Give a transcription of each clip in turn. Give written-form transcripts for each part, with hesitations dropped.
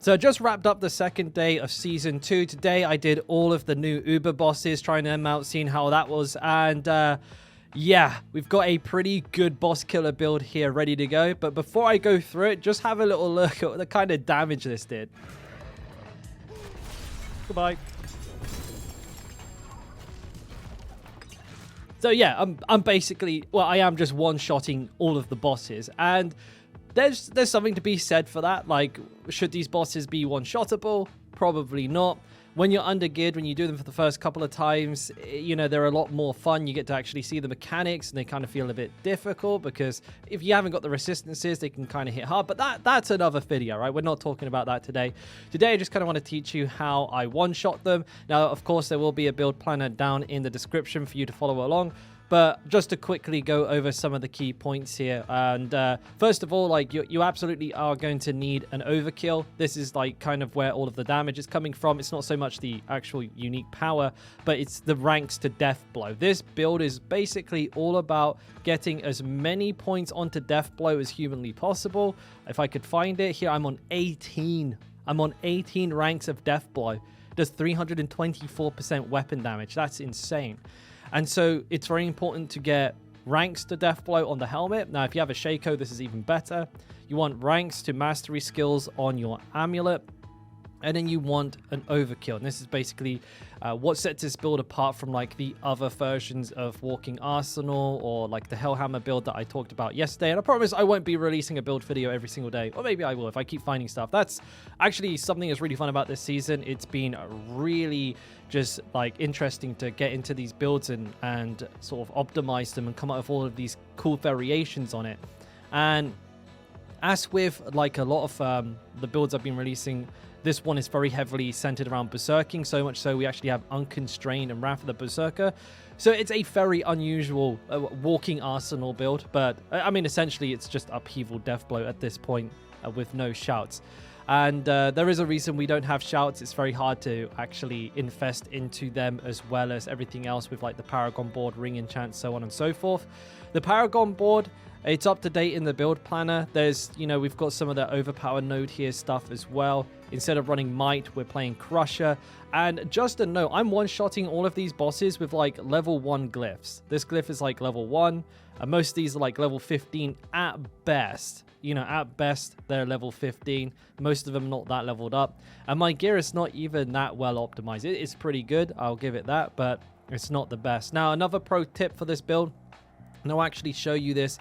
So I just wrapped up the second day of Season 2. Today I did all of the new Uber bosses, trying them out, seeing how that was. And yeah, we've got a pretty good boss killer build here ready to go. But before I go through it, just have a little look at the kind of damage this did. Goodbye. So yeah, I'm basically, well, I am just one-shotting all of the bosses. And there's something to be said for that. Like, should these bosses be one-shottable? Probably not. When you're under-geared, when you do them for the first couple of times, you know, they're a lot more fun. You get to actually see the mechanics, and they kind of feel a bit difficult because if you haven't got the resistances, they can kind of hit hard. But that's another video, right? We're not talking about that today. Today, I just kind of want to teach you how I one-shot them. Now, of course, there will be a build planner down in the description for you to follow along. But just to quickly go over some of the key points here. And first of all, like you absolutely are going to need an overkill. This is like kind of where all of the damage is coming from. It's not so much the actual unique power, but it's the ranks to death blow. This build is basically all about getting as many points onto death blow as humanly possible. If I could find it here, I'm on 18. I'm on 18 ranks of death blow. Does 324% weapon damage. That's insane. And so it's very important to get ranks to death blow on the helmet. Now, if you have a Shaco, this is even better. You want ranks to mastery skills on your amulet. And then you want an overkill. And this is basically what sets this build apart from like the other versions of Walking Arsenal or like the Hellhammer build that I talked about yesterday. And I promise I won't be releasing a build video every single day. Or maybe I will if I keep finding stuff. That's actually something that's really fun about this season. It's been really just like interesting to get into these builds and sort of optimize them and come up with all of these cool variations on it. And as with like a lot of the builds I've been releasing, this one is very heavily centered around berserking, so much so we actually have Unconstrained and Wrath of the Berserker. So it's a very unusual Walking Arsenal build, but I mean, essentially it's just upheaval deathblow at this point with no shouts. And there is a reason we don't have shouts. It's very hard to actually infest into them as well as everything else with like the Paragon board, ring enchant, so on and so forth. The Paragon board, it's up to date in the build planner. There's, you know, we've got some of the overpower node here stuff as well. Instead of running Might, we're playing Crusher. And just a note, I'm one-shotting all of these bosses with like level 1 glyphs. This glyph is like level 1. Most of these are like level 15 at best. You know, at best, they're level 15. Most of them not that leveled up. And my gear is not even that well optimized. It's pretty good, I'll give it that, but it's not the best. Now, another pro tip for this build, and I'll actually show you this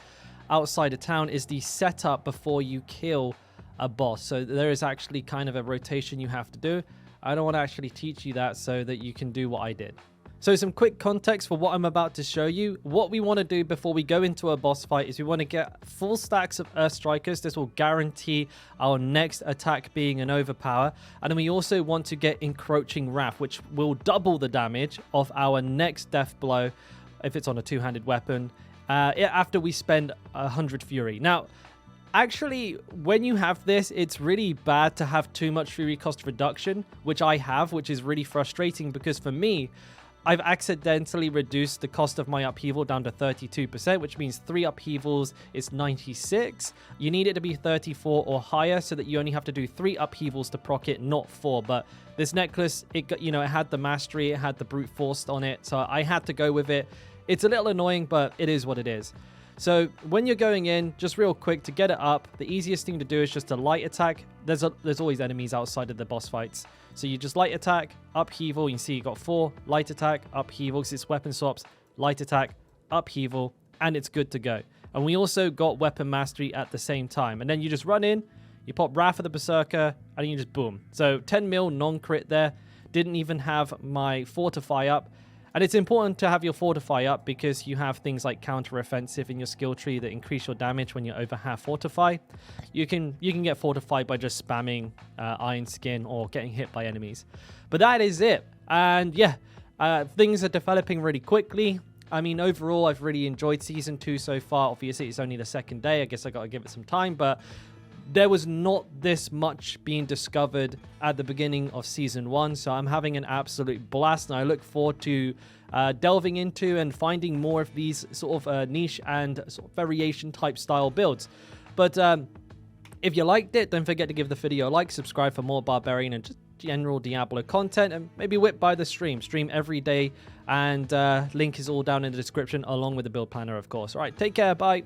outside of town, is the setup before you kill a boss. So there is actually kind of a rotation you have to do. I don't want to actually teach you that so that you can do what I did. So some quick context for what I'm about to show you. What we want to do before we go into a boss fight is we want to get full stacks of Earth Strikers. This will guarantee our next attack being an overpower. And then we also want to get Encroaching Wrath, which will double the damage of our next death blow if it's on a two-handed weapon after we spend 100 Fury. Now, actually, when you have this, it's really bad to have too much Fury cost reduction, which I have, which is really frustrating because for me, I've accidentally reduced the cost of my upheaval down to 32%, which means 3 upheavals is 96. You need it to be 34 or higher so that you only have to do 3 upheavals to proc it, not 4. But this necklace, it had the mastery, it had the brute force on it, so I had to go with it. It's a little annoying, but it is what it is. So when you're going in, just real quick, to get it up, the easiest thing to do is just a light attack. There's always enemies outside of the boss fights. So you just light attack, upheaval. You can see you got 4, light attack, upheaval, because it's weapon swaps, light attack, upheaval, and it's good to go. And we also got weapon mastery at the same time. And then you just run in, you pop Wrath of the Berserker, and you just boom. So 10 mil non-crit there. Didn't even have my Fortify up. And it's important to have your Fortify up because you have things like counter-offensive in your skill tree that increase your damage when you're over half Fortify. You can get Fortified by just spamming Iron Skin or getting hit by enemies. But that is it. And yeah, things are developing really quickly. I mean, overall, I've really enjoyed Season 2 so far. Obviously, it's only the second day. I guess I got to give it some time, but there was not this much being discovered at the beginning of Season 1, so I'm having an absolute blast, and I look forward to delving into and finding more of these sort of niche and sort of variation type style builds. But If you liked it, don't forget to give the video a like, subscribe for more Barbarian and just general Diablo content, and maybe whip by the stream. Stream every day, and link is all down in the description along with the build planner, of course. All right, take care. Bye.